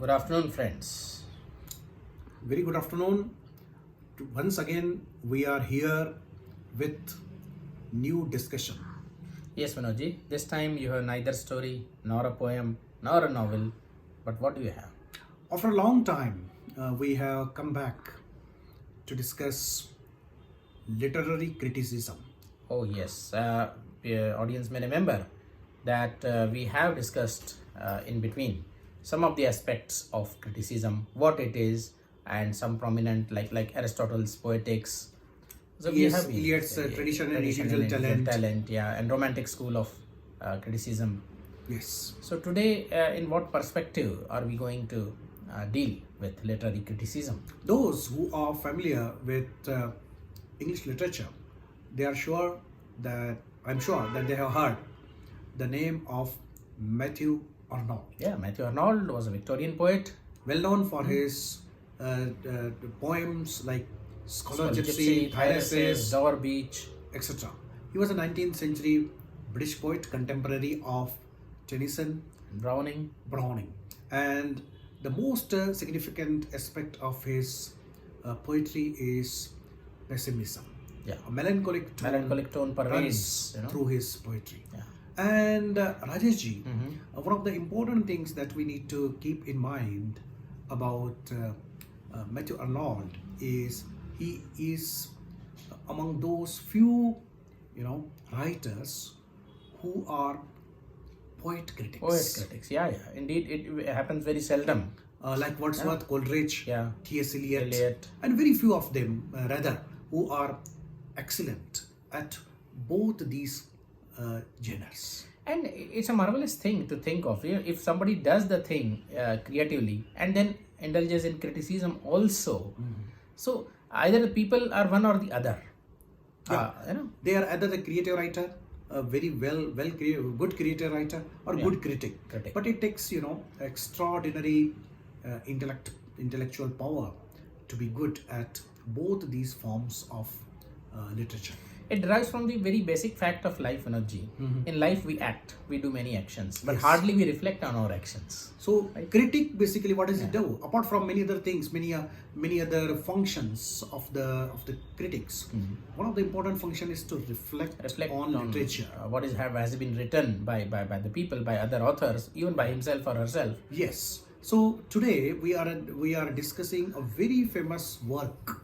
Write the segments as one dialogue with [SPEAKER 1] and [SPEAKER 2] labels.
[SPEAKER 1] Good afternoon, friends.
[SPEAKER 2] Very good afternoon. Once again, we are here with new discussion.
[SPEAKER 1] Yes, Vinodji, this time you have neither story, nor a poem, nor a novel, but what do you have?
[SPEAKER 2] After a long time, we have come back to discuss literary criticism.
[SPEAKER 1] Oh, yes. Audience may remember that we have discussed in between some of the aspects of criticism, what it is, and some prominent like Aristotle's Poetics. So
[SPEAKER 2] Yes, Eliot's tradition and individual talent.
[SPEAKER 1] yeah, and Romantic school of criticism.
[SPEAKER 2] Yes.
[SPEAKER 1] So today, in what perspective are we going to deal with literary criticism?
[SPEAKER 2] Those who are familiar with English literature, I'm sure that they have heard the name of Matthew Arnold.
[SPEAKER 1] Yeah, Matthew Arnold was a Victorian poet,
[SPEAKER 2] Well known for his poems like Scholar Gypsy, Thyrsis,
[SPEAKER 1] Dover Beach.
[SPEAKER 2] etc. He was a 19th century British poet, contemporary of Tennyson,
[SPEAKER 1] Browning.
[SPEAKER 2] and the most significant aspect of his poetry is pessimism.
[SPEAKER 1] Yeah,
[SPEAKER 2] A melancholic
[SPEAKER 1] tone pervades,
[SPEAKER 2] runs
[SPEAKER 1] you know.
[SPEAKER 2] through his poetry.
[SPEAKER 1] Yeah.
[SPEAKER 2] And Rajesh ji, one of the important things that we need to keep in mind about Matthew Arnold is he is among those few, writers who are poet critics.
[SPEAKER 1] Poet critics, yeah. Indeed, it happens very seldom.
[SPEAKER 2] Like Wordsworth, Coleridge,
[SPEAKER 1] Yeah.
[SPEAKER 2] T.S. Eliot,
[SPEAKER 1] Eliot.
[SPEAKER 2] and very few of them, who are excellent at both these genres.
[SPEAKER 1] And it's a marvelous thing to think of. If somebody does the thing creatively and then indulges in criticism also, so either the people are one or the other.
[SPEAKER 2] Yeah. They are either the creative writer, a very good creative writer, or good critic. But it takes extraordinary intellectual power to be good at both these forms of literature.
[SPEAKER 1] It derives from the very basic fact of life, Vinodji. In life, we act, we do many actions, but
[SPEAKER 2] Yes.
[SPEAKER 1] hardly we reflect on our actions.
[SPEAKER 2] So, critic basically, what does it do? Apart from many other things, many other functions of the critics, one of the important function is to reflect on literature.
[SPEAKER 1] What has been written by the people, by other authors, even by himself or herself.
[SPEAKER 2] Yes. So today we are discussing a very famous work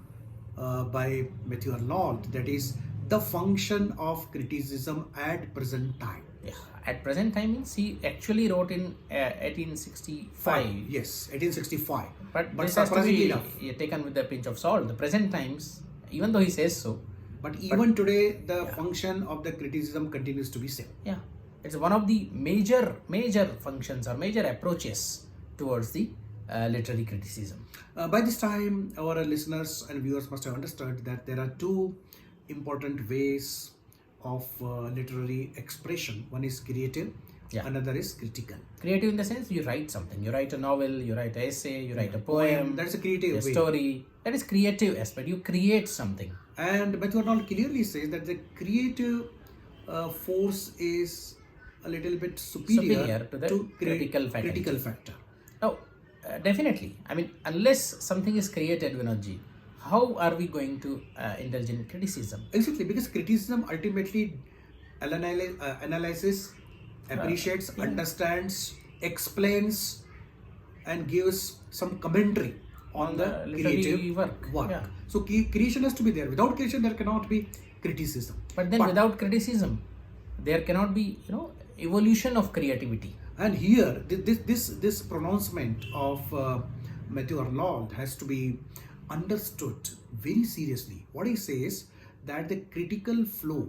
[SPEAKER 2] by Matthew Arnold, that is the function of criticism at present time.
[SPEAKER 1] Yeah. At present time means he actually wrote in 1865.
[SPEAKER 2] Yes, 1865.
[SPEAKER 1] But this has to
[SPEAKER 2] surprisingly
[SPEAKER 1] be
[SPEAKER 2] enough.
[SPEAKER 1] taken with a pinch of salt. The present times, even though he says so,
[SPEAKER 2] But even today, the function of the criticism continues to be same.
[SPEAKER 1] yeah, it's one of the major functions or major approaches towards the literary criticism.
[SPEAKER 2] By this time, our listeners and viewers must have understood that there are two important ways of literary expression. One is creative, another is critical.
[SPEAKER 1] Creative in the sense you write something. You write a novel, you write an essay, you write a poem.
[SPEAKER 2] That's a creative way.
[SPEAKER 1] Story. That is creative aspect. You create something.
[SPEAKER 2] And Matthew Arnold clearly says that the creative force is a little bit superior
[SPEAKER 1] to the critical
[SPEAKER 2] factor.
[SPEAKER 1] Now, definitely. I mean, unless something is created, Vinodji, how are we going to indulge in criticism?
[SPEAKER 2] Exactly, because criticism ultimately analyzes, appreciates, understands, explains, and gives some commentary on the
[SPEAKER 1] literary
[SPEAKER 2] creative
[SPEAKER 1] work. Yeah.
[SPEAKER 2] So creation has to be there. Without creation, there cannot be criticism.
[SPEAKER 1] But then without criticism, there cannot be, evolution of creativity.
[SPEAKER 2] And here, this pronouncement of Matthew Arnold has to be understood very seriously. What he says, that the critical flow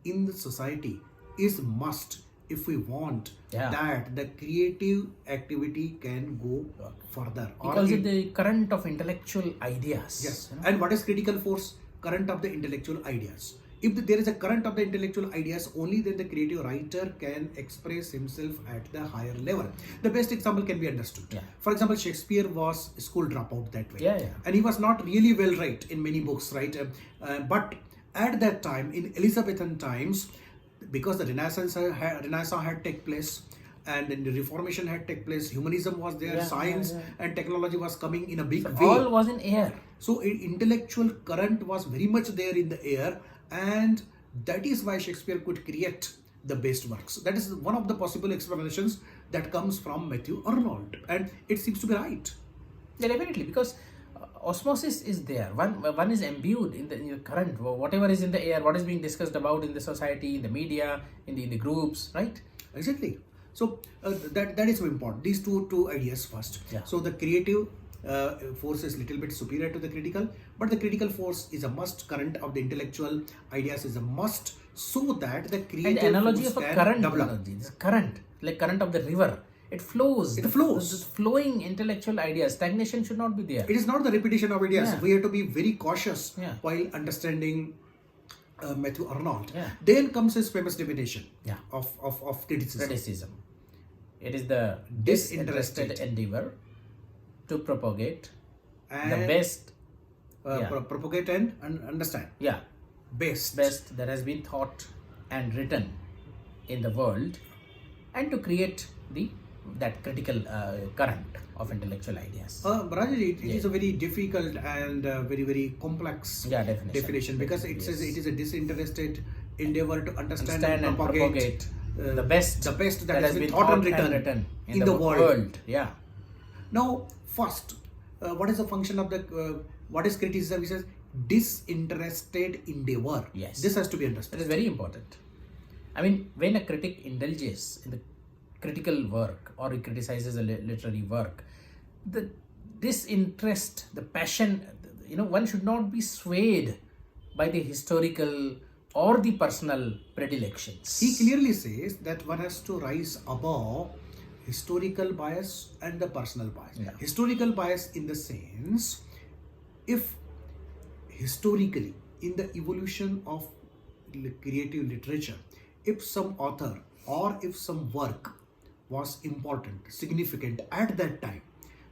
[SPEAKER 2] in the society is must if we want that the creative activity can go further.
[SPEAKER 1] He calls it the current of intellectual ideas.
[SPEAKER 2] Yes. And what is critical force? Current of the intellectual ideas. If there is a current of the intellectual ideas, only then the creative writer can express himself at the higher level. The best example can be understood. For example, Shakespeare was a school dropout that way. And he was not really well read in many books, right? But at that time, in Elizabethan times, because the Renaissance had taken place, and then the reformation had taken place, humanism was there,
[SPEAKER 1] Yeah,
[SPEAKER 2] science
[SPEAKER 1] yeah.
[SPEAKER 2] and technology was coming in a big
[SPEAKER 1] So
[SPEAKER 2] way.
[SPEAKER 1] all was in air.
[SPEAKER 2] So intellectual current was very much there in the air, and that is why Shakespeare could create the best works. That is one of the possible explanations that comes from Matthew Arnold, and it seems to be right.
[SPEAKER 1] Yeah, definitely, because osmosis is there. One is imbued in the current, whatever is in the air, what is being discussed about in the society, in the media, in the groups, right?
[SPEAKER 2] Exactly. So that is so important. These two ideas first.
[SPEAKER 1] Yeah.
[SPEAKER 2] So the creative force is little bit superior to the critical, but the critical force is a must. Current of the intellectual ideas is a must, so that the
[SPEAKER 1] And
[SPEAKER 2] creative
[SPEAKER 1] the analogy
[SPEAKER 2] force
[SPEAKER 1] of a
[SPEAKER 2] can
[SPEAKER 1] current,
[SPEAKER 2] develop.
[SPEAKER 1] Vinodji, this current, like current of the river, it flows.
[SPEAKER 2] It flows.
[SPEAKER 1] This flowing intellectual ideas. Stagnation should not be there.
[SPEAKER 2] It is not the repetition of ideas.
[SPEAKER 1] Yeah.
[SPEAKER 2] We have to be very cautious
[SPEAKER 1] Yeah.
[SPEAKER 2] while understanding Matthew Arnold.
[SPEAKER 1] Yeah.
[SPEAKER 2] Then comes his famous definition
[SPEAKER 1] Yeah.
[SPEAKER 2] of criticism.
[SPEAKER 1] Criticism. It is the
[SPEAKER 2] Disinterested.
[SPEAKER 1] disinterested endeavor to propagate
[SPEAKER 2] And
[SPEAKER 1] the best,
[SPEAKER 2] propagate and understand.
[SPEAKER 1] yeah,
[SPEAKER 2] Best.
[SPEAKER 1] best that has been thought and written in the world, and to create that critical current of intellectual ideas.
[SPEAKER 2] Rajesh, it is a very difficult and very, very complex
[SPEAKER 1] Yeah, definition.
[SPEAKER 2] because it says
[SPEAKER 1] Yes.
[SPEAKER 2] it is a disinterested endeavor to understand
[SPEAKER 1] Understand and propagate the best
[SPEAKER 2] that has been thought and written in the world.
[SPEAKER 1] Yeah.
[SPEAKER 2] Now, first, what is the function of the what is criticism? It says disinterested endeavor.
[SPEAKER 1] Yes.
[SPEAKER 2] This has to be
[SPEAKER 1] That
[SPEAKER 2] understood.
[SPEAKER 1] is very important. I mean, when a critic indulges in the critical work or he criticizes a literary work, the disinterest, the passion, one should not be swayed by the historical or the personal predilections.
[SPEAKER 2] He clearly says that one has to rise above historical bias and the personal bias.
[SPEAKER 1] Yeah.
[SPEAKER 2] Historical bias in the sense, if historically in the evolution of creative literature, if some author or if some work was important, significant at that time,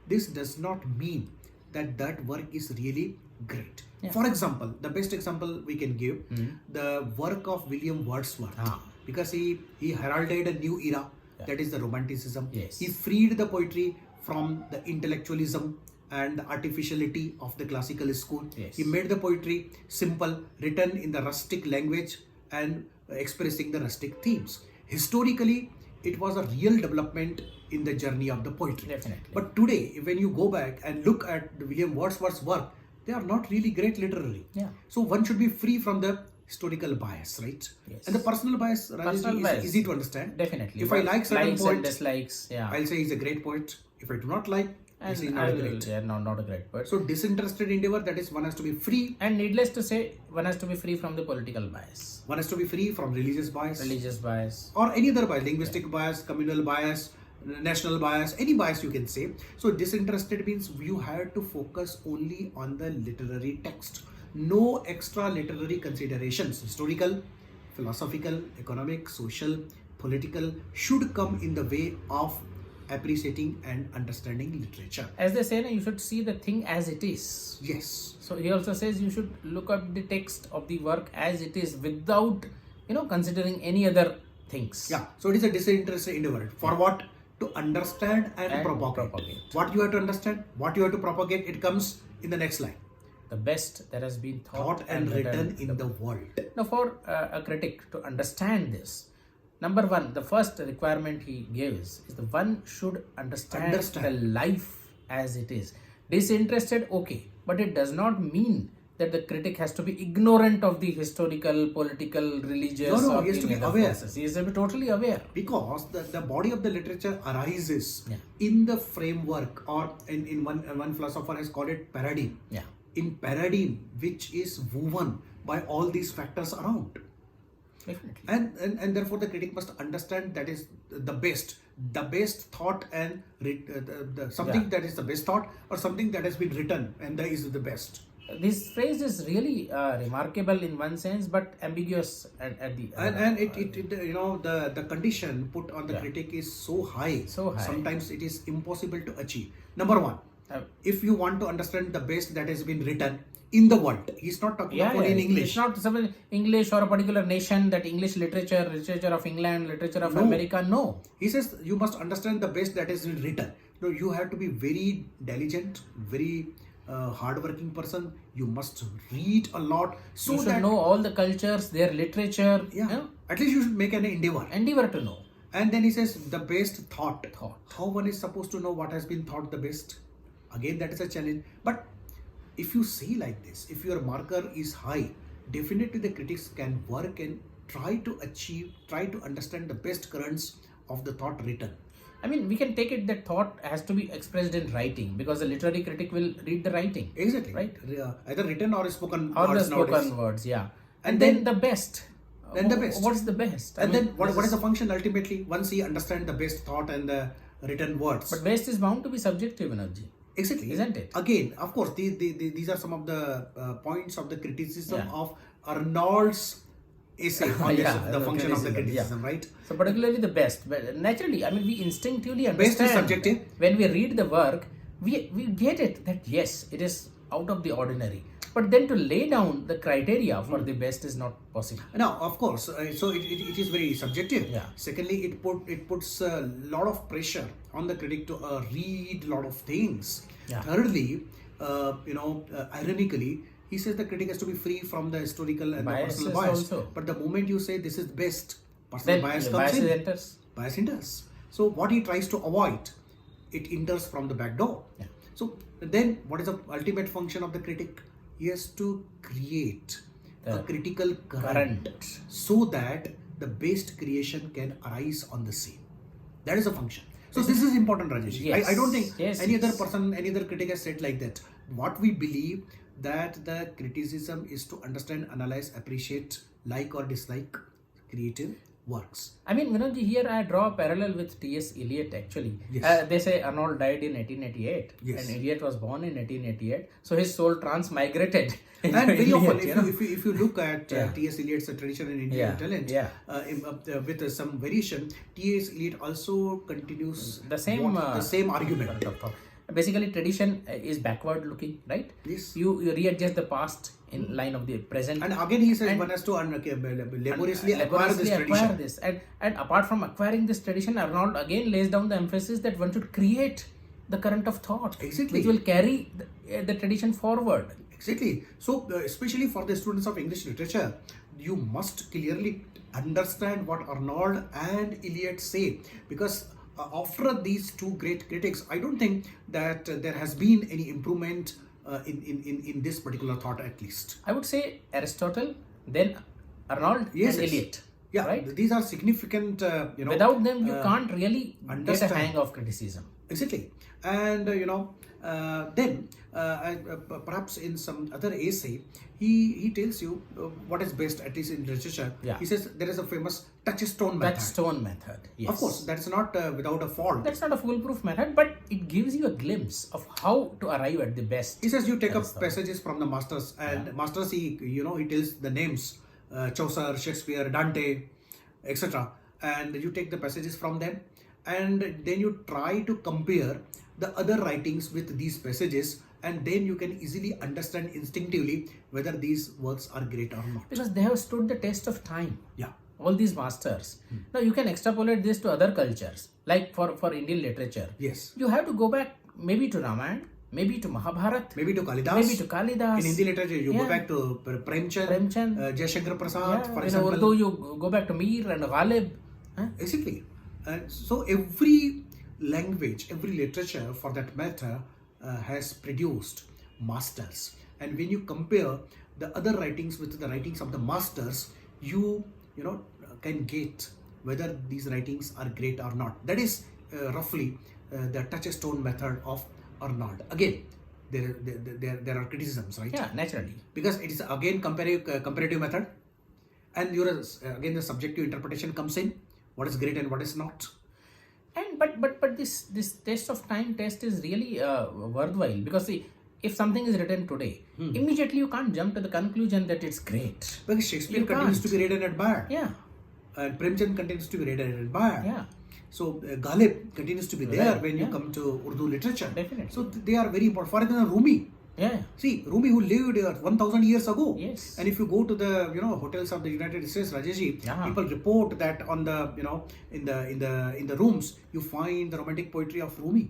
[SPEAKER 2] this does not mean that that work is really great.
[SPEAKER 1] Yeah.
[SPEAKER 2] For example, the best example we can give, the work of William Wordsworth, because he heralded a new era, that is the Romanticism.
[SPEAKER 1] Yes.
[SPEAKER 2] He freed the poetry from the intellectualism and the artificiality of the classical school.
[SPEAKER 1] Yes.
[SPEAKER 2] He made the poetry simple, written in the rustic language and expressing the rustic themes. Historically, it was a real development in the journey of the poetry.
[SPEAKER 1] Definitely.
[SPEAKER 2] But today, when you go back and look at the William Wordsworth's work, they are not really great literally.
[SPEAKER 1] Yeah.
[SPEAKER 2] So one should be free from the historical bias, right?
[SPEAKER 1] Yes.
[SPEAKER 2] And the personal bias,
[SPEAKER 1] Personal
[SPEAKER 2] Rajesh,
[SPEAKER 1] bias.
[SPEAKER 2] is easy to understand.
[SPEAKER 1] Definitely.
[SPEAKER 2] If I like certain
[SPEAKER 1] likes
[SPEAKER 2] poet,
[SPEAKER 1] and dislikes, yeah.
[SPEAKER 2] I'll say he's a great poet. If I do not like, I'll say he's
[SPEAKER 1] and
[SPEAKER 2] not great.
[SPEAKER 1] yeah, not a great poet.
[SPEAKER 2] So disinterested endeavor, that is, one has to be free.
[SPEAKER 1] And needless to say, one has to be free from the political bias,
[SPEAKER 2] One has to be free from religious bias.
[SPEAKER 1] religious bias.
[SPEAKER 2] Or any other bias, linguistic bias, communal bias, national bias, any bias you can say. So disinterested means you have to focus only on the literary text. No extra literary considerations, historical, philosophical, economic, social, political, should come in the way of appreciating and understanding literature.
[SPEAKER 1] As they say, you should see the thing as it is.
[SPEAKER 2] Yes.
[SPEAKER 1] So he also says you should look at the text of the work as it is without, considering any other things.
[SPEAKER 2] Yeah. So it is a disinterested endeavor. For what? To understand and propagate. What you have to understand, what you have to propagate, it comes in the next line.
[SPEAKER 1] The best that has been
[SPEAKER 2] Thought and written in the world.
[SPEAKER 1] Now, for a critic to understand this, number one, the first requirement he gives is the one should understand the life as it is. Disinterested, okay, but it does not mean that the critic has to be ignorant of the historical, political, religious.
[SPEAKER 2] No,
[SPEAKER 1] or
[SPEAKER 2] he has to be
[SPEAKER 1] any other
[SPEAKER 2] aware.
[SPEAKER 1] forces. He has to be totally aware.
[SPEAKER 2] Because the body of the literature arises
[SPEAKER 1] Yeah.
[SPEAKER 2] in the framework, or in one philosopher has called it paradigm.
[SPEAKER 1] Yeah.
[SPEAKER 2] In paradigm, which is woven by all these factors around.
[SPEAKER 1] Definitely.
[SPEAKER 2] And therefore the critic must understand that is the best thought and something that is the best thought, or something that has been written and that is the best.
[SPEAKER 1] This phrase is really remarkable in one sense, but ambiguous at the
[SPEAKER 2] And it the condition put on the critic is so high.
[SPEAKER 1] So high.
[SPEAKER 2] Sometimes it is impossible to achieve. Number one, if you want to understand the best that has been written in the world, he's not talking about only in English.
[SPEAKER 1] It's not something English or a particular nation, that English literature of England, literature of America. No.
[SPEAKER 2] He says you must understand the best that has been written. No, you have to be very diligent, very hardworking person. You must read a lot. So
[SPEAKER 1] You should
[SPEAKER 2] that
[SPEAKER 1] know all the cultures, their literature.
[SPEAKER 2] at least you should make an endeavor.
[SPEAKER 1] Endeavor to know.
[SPEAKER 2] And then he says the best thought. How one is supposed to know what has been thought the best? Again, that is a challenge. But if you say like this, if your marker is high, definitely the critics can work and try to understand the best currents of the thought written.
[SPEAKER 1] I mean, we can take it that thought has to be expressed in writing, because the literary critic will read the writing.
[SPEAKER 2] Exactly.
[SPEAKER 1] Right?
[SPEAKER 2] Either written or spoken
[SPEAKER 1] Or
[SPEAKER 2] words
[SPEAKER 1] the spoken
[SPEAKER 2] nowadays.
[SPEAKER 1] words, yeah.
[SPEAKER 2] And
[SPEAKER 1] then the best.
[SPEAKER 2] Then the best.
[SPEAKER 1] What's the best?
[SPEAKER 2] And then what is the function ultimately? Once he understands the best thought and the written words.
[SPEAKER 1] But best is bound to be subjective, Vinodji.
[SPEAKER 2] Exactly.
[SPEAKER 1] Isn't it?
[SPEAKER 2] Again, of course, these are some of the points of the criticism of Arnold's essay on the function of the criticism, right?
[SPEAKER 1] So particularly the best. But naturally, I mean, we instinctively
[SPEAKER 2] Best
[SPEAKER 1] understand.
[SPEAKER 2] is subjective.
[SPEAKER 1] When we read the work, we get it that yes, it is out of the ordinary. But then to lay down the criteria for the best is not possible.
[SPEAKER 2] Now, of course, so it is very subjective.
[SPEAKER 1] Yeah.
[SPEAKER 2] Secondly, it puts a lot of pressure on the critic to read a lot of things.
[SPEAKER 1] Yeah.
[SPEAKER 2] Thirdly, ironically, he says the critic has to be free from the historical and the personal bias.
[SPEAKER 1] Also.
[SPEAKER 2] But the moment you say this is best, personal
[SPEAKER 1] Then
[SPEAKER 2] bias
[SPEAKER 1] bias
[SPEAKER 2] comes in.
[SPEAKER 1] enters.
[SPEAKER 2] Bias enters. So what he tries to avoid, it enters from the back door.
[SPEAKER 1] Yeah.
[SPEAKER 2] So then what is the ultimate function of the critic? He has to create a critical current so that the best creation can arise on the scene. That is the function. So this is important, Rajesh.
[SPEAKER 1] Yes.
[SPEAKER 2] I don't think any
[SPEAKER 1] Yes.
[SPEAKER 2] other person, any other critic has said like that. What we believe that the criticism is to understand, analyze, appreciate, like or dislike creative works.
[SPEAKER 1] I mean, Vinodji, here I draw a parallel with T.S. Eliot actually.
[SPEAKER 2] Yes.
[SPEAKER 1] They say Arnold died in 1888
[SPEAKER 2] Yes.
[SPEAKER 1] and Eliot was born in 1888. So his soul transmigrated.
[SPEAKER 2] And very often,
[SPEAKER 1] Eliot,
[SPEAKER 2] if you look at T.S. Eliot's tradition in Indian talent, with some variation, T.S. Eliot also continues
[SPEAKER 1] the same
[SPEAKER 2] argument.
[SPEAKER 1] Basically, tradition is backward looking, right?
[SPEAKER 2] Yes.
[SPEAKER 1] You readjust the past in line of the present.
[SPEAKER 2] And again, he says one has to laboriously acquire this tradition.
[SPEAKER 1] And apart from acquiring this tradition, Arnold again lays down the emphasis that one should create the current of thought,
[SPEAKER 2] Exactly.
[SPEAKER 1] which will carry the tradition forward.
[SPEAKER 2] Exactly. So, especially for the students of English literature, you must clearly understand what Arnold and Eliot say, because after these two great critics, I don't think that there has been any improvement in this particular thought, at least.
[SPEAKER 1] I would say Aristotle, then Arnold, and Eliot.
[SPEAKER 2] Yeah,
[SPEAKER 1] right?
[SPEAKER 2] These are significant,
[SPEAKER 1] Without them, you can't really
[SPEAKER 2] understand.
[SPEAKER 1] get a hang of criticism.
[SPEAKER 2] Exactly. And then perhaps in some other essay, he tells you what is best, at least in literature.
[SPEAKER 1] Yeah.
[SPEAKER 2] He says there is a famous touchstone method.
[SPEAKER 1] Touchstone method. Yes.
[SPEAKER 2] Of course, that's not without a fault.
[SPEAKER 1] That's not a foolproof method, but it gives you a glimpse of how to arrive at the best.
[SPEAKER 2] He says you take up passages from the masters, and masters he tells the names, Chaucer, Shakespeare, Dante, etc. And you take the passages from them, and then you try to compare the other writings with these passages, and then you can easily understand instinctively whether these works are great or not.
[SPEAKER 1] Because they have stood the test of time.
[SPEAKER 2] Yeah.
[SPEAKER 1] All these masters. Now you can extrapolate this to other cultures, like for Indian literature.
[SPEAKER 2] Yes.
[SPEAKER 1] You have to go back maybe to Ramayana, maybe to Mahabharata,
[SPEAKER 2] Maybe to Kalidas. In Hindi literature, you go back to Premchand, Jayashankar Prasad, for example.
[SPEAKER 1] In Urdu, you go back to Mir and Ghalib.
[SPEAKER 2] Exactly. So every language, every literature for that matter has produced masters. And when you compare the other writings with the writings of the masters, you can get whether these writings are great or not. That is roughly the touchstone method of Arnold. Again, there are criticisms, right?
[SPEAKER 1] Yeah, naturally.
[SPEAKER 2] Because it is again comparative method, and again the subjective interpretation comes in. What is great and what is not.
[SPEAKER 1] And but this test of time test is really worthwhile, because see, if something is written today, immediately you can't jump to the conclusion that it's great.
[SPEAKER 2] Because Shakespeare continues to be read and admired.
[SPEAKER 1] Yeah.
[SPEAKER 2] And Premchand continues to be read and admired.
[SPEAKER 1] Yeah.
[SPEAKER 2] So Ghalib continues to be there
[SPEAKER 1] Right,
[SPEAKER 2] when you
[SPEAKER 1] yeah.
[SPEAKER 2] come to Urdu literature.
[SPEAKER 1] Definitely.
[SPEAKER 2] So they are very important. For example, Rumi.
[SPEAKER 1] Yeah.
[SPEAKER 2] See, Rumi who lived 1000 years ago.
[SPEAKER 1] Yes.
[SPEAKER 2] And if you go to the hotels of the United States, Rajeshji,
[SPEAKER 1] Yeah.
[SPEAKER 2] people report that on the in the rooms you find the romantic poetry of Rumi.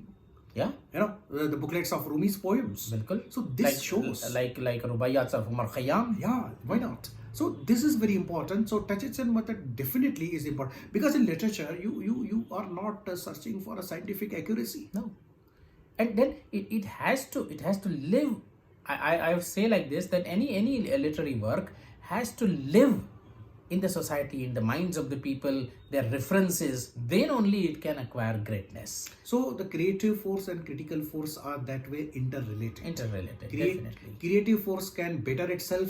[SPEAKER 1] Yeah.
[SPEAKER 2] The booklets of Rumi's poems.
[SPEAKER 1] Bilkul.
[SPEAKER 2] So this shows
[SPEAKER 1] like Rubaiyats of Umar Khayyam.
[SPEAKER 2] yeah, why not? So this is very important. So touch-and method definitely is important, because in literature you are not searching for a scientific accuracy.
[SPEAKER 1] No. And then it has to live. I say like this, that any literary work has to live in the society, in the minds of the people, their references. Then only it can acquire greatness.
[SPEAKER 2] So the creative force and critical force are that way interrelated.
[SPEAKER 1] Definitely.
[SPEAKER 2] Creative force can better itself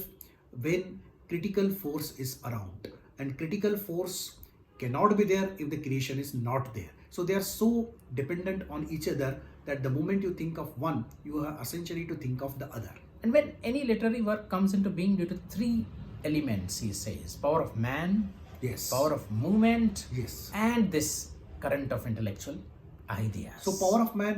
[SPEAKER 2] when critical force is around, and critical force cannot be there if the creation is not there. So they are so dependent on each other that the moment you think of one, you are essentially to think of the other.
[SPEAKER 1] And when any literary work comes into being due to three elements, he says: power of man,
[SPEAKER 2] Yes.
[SPEAKER 1] power of movement,
[SPEAKER 2] Yes.
[SPEAKER 1] and this current of intellectual ideas.
[SPEAKER 2] So power of man,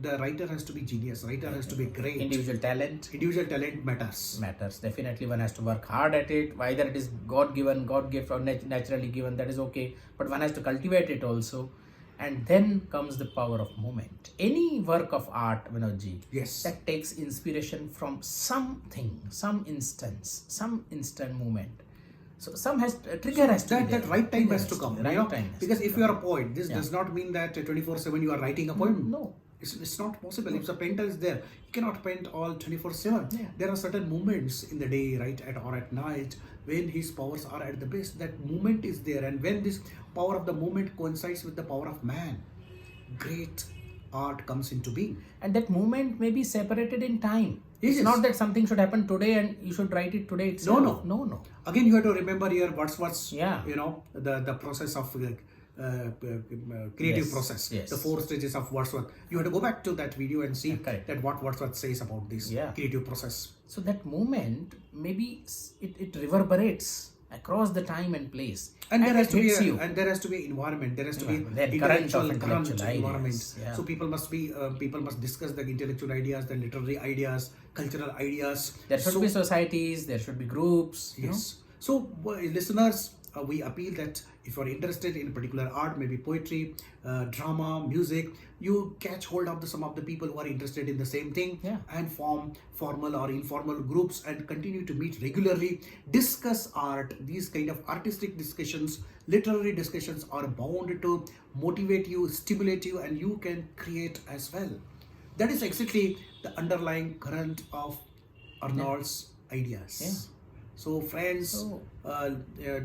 [SPEAKER 2] the writer has to be genius. Writer has to be great.
[SPEAKER 1] Individual talent
[SPEAKER 2] Individual talent matters.
[SPEAKER 1] definitely. One has to work hard at it. Either it is God given, God gift, or naturally given, that is okay, but one has to cultivate it also. And then comes the power of movement. Any work of art, Vinodji,
[SPEAKER 2] Yes.
[SPEAKER 1] that takes inspiration from something, some instance, some instant movement. So a trigger has to be there.
[SPEAKER 2] That right time
[SPEAKER 1] Trigger
[SPEAKER 2] has to come.
[SPEAKER 1] Right time has
[SPEAKER 2] Because
[SPEAKER 1] to
[SPEAKER 2] if
[SPEAKER 1] come.
[SPEAKER 2] you are a poet, this
[SPEAKER 1] Yeah.
[SPEAKER 2] does not mean that 24/7 you are writing a poem.
[SPEAKER 1] No.
[SPEAKER 2] It's not possible. If the painter is there, you cannot paint all 24/7.
[SPEAKER 1] Yeah.
[SPEAKER 2] There are certain moments in the day, right, or at night, when his powers are at the best. That moment is there, and when this power of the moment coincides with the power of man, great art comes into being.
[SPEAKER 1] And that movement may be separated in time.
[SPEAKER 2] Yes,
[SPEAKER 1] It's
[SPEAKER 2] yes.
[SPEAKER 1] not that something should happen today and you should write it today itself. No.
[SPEAKER 2] Again, you have to remember here Wordsworth's,
[SPEAKER 1] Yeah.
[SPEAKER 2] the process of creative
[SPEAKER 1] Yes,
[SPEAKER 2] process,
[SPEAKER 1] yes.
[SPEAKER 2] the 4 stages of Wordsworth. You have to go back to that video and see
[SPEAKER 1] Yeah, correct.
[SPEAKER 2] that what Wordsworth says about this
[SPEAKER 1] Yeah.
[SPEAKER 2] creative process.
[SPEAKER 1] So that movement, maybe it reverberates across the time and place.
[SPEAKER 2] And there has
[SPEAKER 1] it
[SPEAKER 2] to be
[SPEAKER 1] hits you.
[SPEAKER 2] and there has to be environment. There has to be
[SPEAKER 1] That current of
[SPEAKER 2] intellectual
[SPEAKER 1] intellectual ideas.
[SPEAKER 2] environment.
[SPEAKER 1] Yeah.
[SPEAKER 2] So people must discuss the intellectual ideas, the literary ideas, cultural ideas.
[SPEAKER 1] There should
[SPEAKER 2] So-
[SPEAKER 1] be societies, there should be groups. you know.
[SPEAKER 2] Yes. So, listeners, we appeal that if you are interested in particular art, maybe poetry, drama, music, you catch hold of some of the people who are interested in the same thing,
[SPEAKER 1] Yeah.
[SPEAKER 2] and form formal or informal groups and continue to meet regularly, discuss art. These kind of artistic discussions, literary discussions are bound to motivate you, stimulate you, and you can create as well. That is exactly the underlying current of Arnold's ideas.
[SPEAKER 1] Yeah.
[SPEAKER 2] So friends,
[SPEAKER 1] So-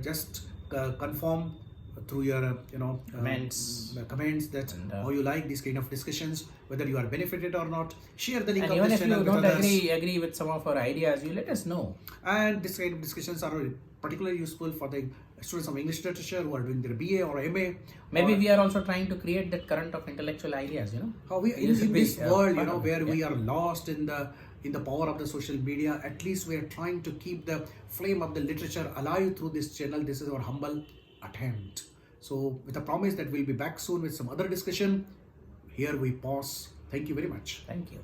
[SPEAKER 2] just confirm through your comments that
[SPEAKER 1] And,
[SPEAKER 2] how you like these kind of discussions, whether you are benefited or not. Share the link
[SPEAKER 1] And
[SPEAKER 2] of
[SPEAKER 1] even
[SPEAKER 2] this
[SPEAKER 1] if you
[SPEAKER 2] channel with
[SPEAKER 1] don't
[SPEAKER 2] others.
[SPEAKER 1] agree with some of our ideas, you let us know.
[SPEAKER 2] And this kind of discussions are particularly useful for the students of English literature who are doing their BA or MA.
[SPEAKER 1] Maybe
[SPEAKER 2] or
[SPEAKER 1] we are also trying to create that current of intellectual ideas.
[SPEAKER 2] how we
[SPEAKER 1] You should
[SPEAKER 2] in
[SPEAKER 1] be,
[SPEAKER 2] this world,
[SPEAKER 1] part of it.
[SPEAKER 2] where we
[SPEAKER 1] Yeah.
[SPEAKER 2] are lost in the power of the social media. At least we are trying to keep the flame of the literature alive through this channel. This is our humble attempt. So with a promise that we'll be back soon with some other discussion, here we pause. Thank you very much.
[SPEAKER 1] Thank you.